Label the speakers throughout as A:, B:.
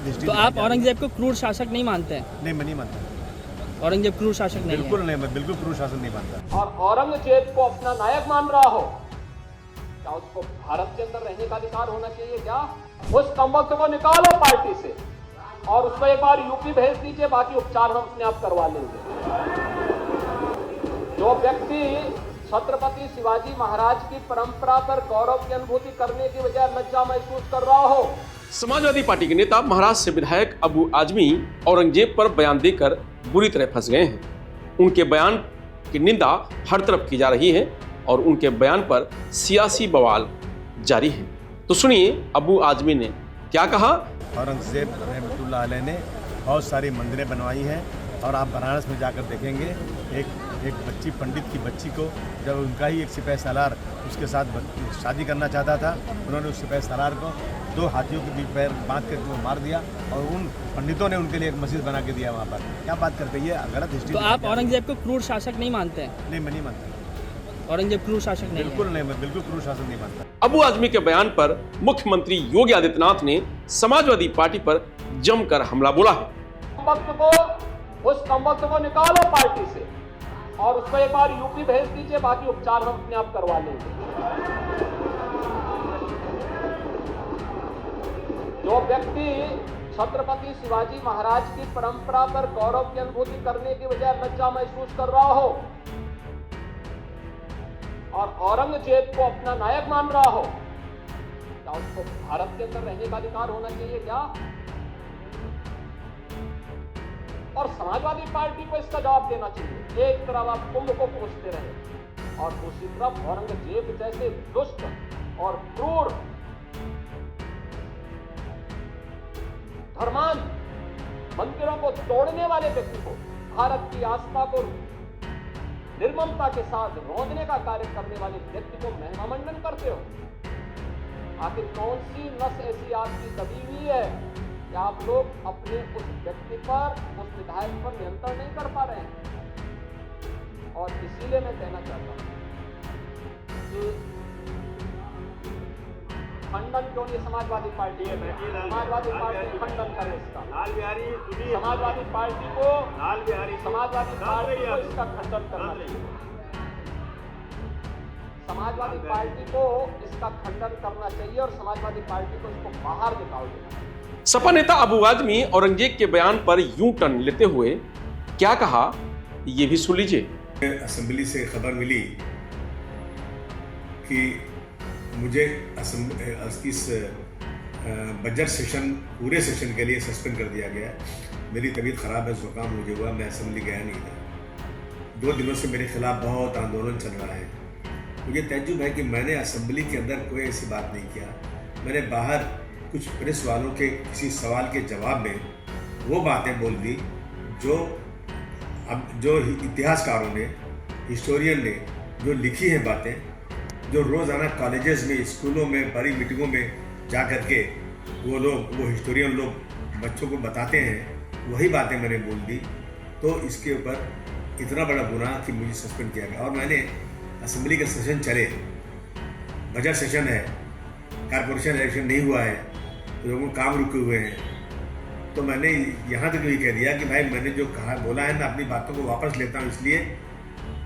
A: दृष्टि
B: तो
A: से
B: आप
A: क्या-
B: औरंगजेब को क्रूर शासक नहीं मानते हैं?
A: नहीं, मैं नहीं मानता,
B: औरंगजेब क्रूर शासक नहीं
A: बिल्कुल
B: है।
A: नहीं, मैं बिल्कुल क्रूर शासन नहीं मानता।
C: और औरंगजेब को अपना नायक मान रहा हो, क्या उसको भारत के अंदर रहने का अधिकार होना चाहिए? क्या उस कमबख्त को निकालो पार्टी से और उसको एक बार यूपी भेज दीजिए, बाकी उपचार हम अपने आप करवा लेंगे। जो व्यक्ति छत्रपति शिवाजी महाराज की परंपरा पर गौरव की अनुभूति करने की बजाय लज्जा महसूस कर रहा हो।
D: समाजवादी पार्टी के नेता महाराष्ट्र से विधायक अबू आजमी औरंगजेब पर बयान देकर बुरी तरह फंस गए हैं। उनके बयान की निंदा हर तरफ की जा रही है और उनके बयान पर सियासी बवाल जारी है। तो सुनिए अबू आजमी ने क्या कहा।
A: औरंगजेब रहमतुल्लाह अलैह ने बहुत सारी मंदिरें बनवाई हैं और आप बनारस में जाकर देखेंगे एक बच्ची, पंडित की बच्ची को जब उनका ही एक सिपाही सालार उसके साथ शादी करना चाहता था, उन्होंने उस सिपाही सालार को 2 हाथियों के बीच पैर बांध कर वो मार दिया और उन पंडितों ने उनके लिए एक मस्जिद बना के दिया वहाँ पर। क्या बात करते हैं, ये गलत हिस्ट्री।
B: तो आप औरंगजेब को क्रूर शासक नहीं मानते हैं?
A: नहीं, मैं नहीं मानता,
B: औरंगजेब क्रूर शासक नहीं
A: बिल्कुल
B: है।
A: नहीं, मैं बिल्कुल क्रूर शासन नहीं मानता।
D: अबू आजमी के बयान पर मुख्यमंत्री योगी आदित्यनाथ ने समाजवादी पार्टी पर जमकर हमला बोला है।
C: उस कमबख्त को निकालो पार्टी से और उसको एक बार यूपी भेज दीजिए, बाकी उपचार हम अपने आप करवा लेंगे। जो व्यक्ति छत्रपति शिवाजी महाराज की परंपरा पर गौरव की अनुभूति करने की बजाय लज्जा महसूस कर रहा हो और औरंगजेब को अपना नायक मान रहा हो, क्या उसको भारत के अंदर रहने का अधिकार होना चाहिए? क्या और समाजवादी पार्टी को इसका जवाब देना चाहिए। एक तरफ आप कुंभ को कोसते रहे और दूसरी तरफ औरंगजेब जैसे दुष्ट और क्रूर धर्मान मंदिरों को तोड़ने वाले व्यक्ति को, भारत की आस्था को निर्ममता के साथ रौंदने का कार्य करने वाले व्यक्ति को महिमामंडन करते हो। आखिर कौन सी नस ऐसी आपकी दबी हुई है कि आप लोग अपने उस व्यक्ति पर, उस विधायक पर नियंत्रण नहीं कर पा रहे हैं? और इसीलिए मैं कहना चाहता हूं कि खंडन क्यों नहीं समाजवादी पार्टी है? समाजवादी पार्टी खंडन करे इसका। समाजवादी पार्टी को इसका खंडन करना चाहिए। समाजवादी पार्टी को इसका खंडन करना चाहिए और समाजवादी पार्टी को इसको बाहर निकाल देना चाहिए।
D: सपा नेता अबू आजमी औरंगजेब के बयान पर यूं टर्न लेते हुए क्या कहा, ये भी सुन लीजिए।
E: असेंबली से खबर मिली कि मुझे इस बजट सेशन, पूरे सेशन के लिए सस्पेंड कर दिया गया। मेरी तबीयत ख़राब है, जुकाम मुझे हुआ, मैं असेंबली गया नहीं था। 2 दिनों से मेरे खिलाफ बहुत आंदोलन चल रहा है। मुझे तज्जुब है कि मैंने असेंबली के अंदर कोई ऐसी बात नहीं किया। मैंने बाहर कुछ प्रेस वालों के किसी सवाल के जवाब में वो बातें बोल दी जो इतिहासकारों ने, हिस्टोरियन ने जो लिखी हैं बातें, जो रोज़ाना कॉलेजेस में, स्कूलों में, बड़ी मीटिंगों में जा कर के वो हिस्टोरियन लोग बच्चों को बताते हैं, वही बातें मैंने बोल दी। तो इसके ऊपर इतना बड़ा गुनाह कि मुझे सस्पेंड किया गया। और मैंने असेंबली के सेशन चले, बजट सेशन है, कारपोरेशन इलेक्शन नहीं हुआ है, लोगों काम रुके हुए हैं, तो मैंने यहाँ तक भी कह दिया कि भाई मैंने जो कहा बोला है, मैं अपनी बातों को वापस लेता हूँ। इसलिए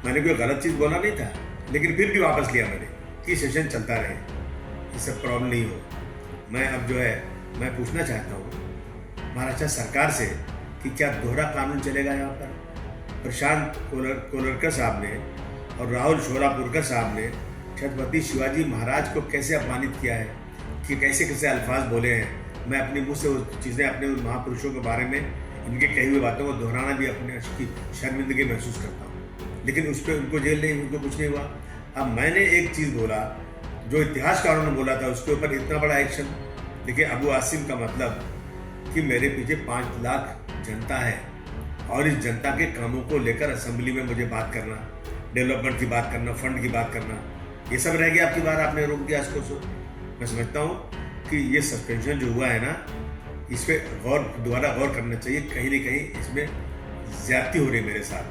E: मैंने कोई गलत चीज़ बोला नहीं था, लेकिन फिर भी वापस लिया मैंने कि सेशन चलता रहे, इससे प्रॉब्लम नहीं हो। मैं अब जो है मैं पूछना चाहता हूँ महाराष्ट्र सरकार से कि क्या दोहरा कानून चलेगा यहाँ पर? प्रशांत कोलरकर साहब ने और राहुल शोरापुरकर साहब ने छत्रपति शिवाजी महाराज को कैसे अपमानित किया है, कि कैसे कैसे अल्फाज बोले हैं। मैं अपने मुँह से वो चीज़ें, अपने उन महापुरुषों के बारे में इनके कही हुई बातों को दोहराना भी अपने की शर्मिंदगी महसूस करता हूँ, लेकिन उस पर उनको जेल नहीं, उनको कुछ नहीं हुआ। अब मैंने एक चीज़ बोला जो इतिहासकारों ने बोला था, उसके ऊपर इतना बड़ा एक्शन। देखिए, अबू आसिम का मतलब कि मेरे पीछे 5 लाख जनता है और इस जनता के कामों को लेकर असेंबली में मुझे बात करना, डेवलपमेंट की बात करना, फंड की बात करना, ये सब रह गया। आपकी बार आपने रोक दिया इसको। मैं समझता हूँ कि ये सस्पेंशन जो हुआ है ना, इस पर दोबारा गौर करना चाहिए। कहीं ना कहीं इसमें ज्यादती हो रही है मेरे साथ,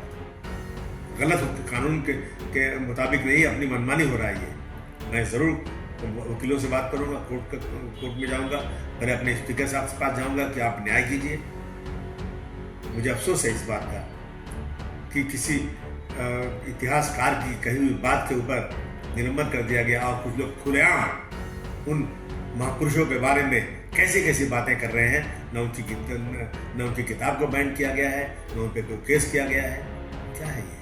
E: गलत कानून के मुताबिक नहीं, अपनी मनमानी हो रहा है। ये मैं ज़रूर वकीलों से बात करूंगा, कोर्ट में जाऊंगा, पहले अपने स्पीकर साहब के पास जाऊंगा कि आप न्याय कीजिए। मुझे अफसोस है इस बात का कि किसी इतिहासकार की कही हुई बात के ऊपर निलंबन कर दिया गया और कुछ लोग खुलेआम उन महापुरुषों के बारे में कैसी कैसी बातें कर रहे हैं। न उनकी किताब को बैन किया गया है, न उन पर कोई केस किया गया है। क्या है ये?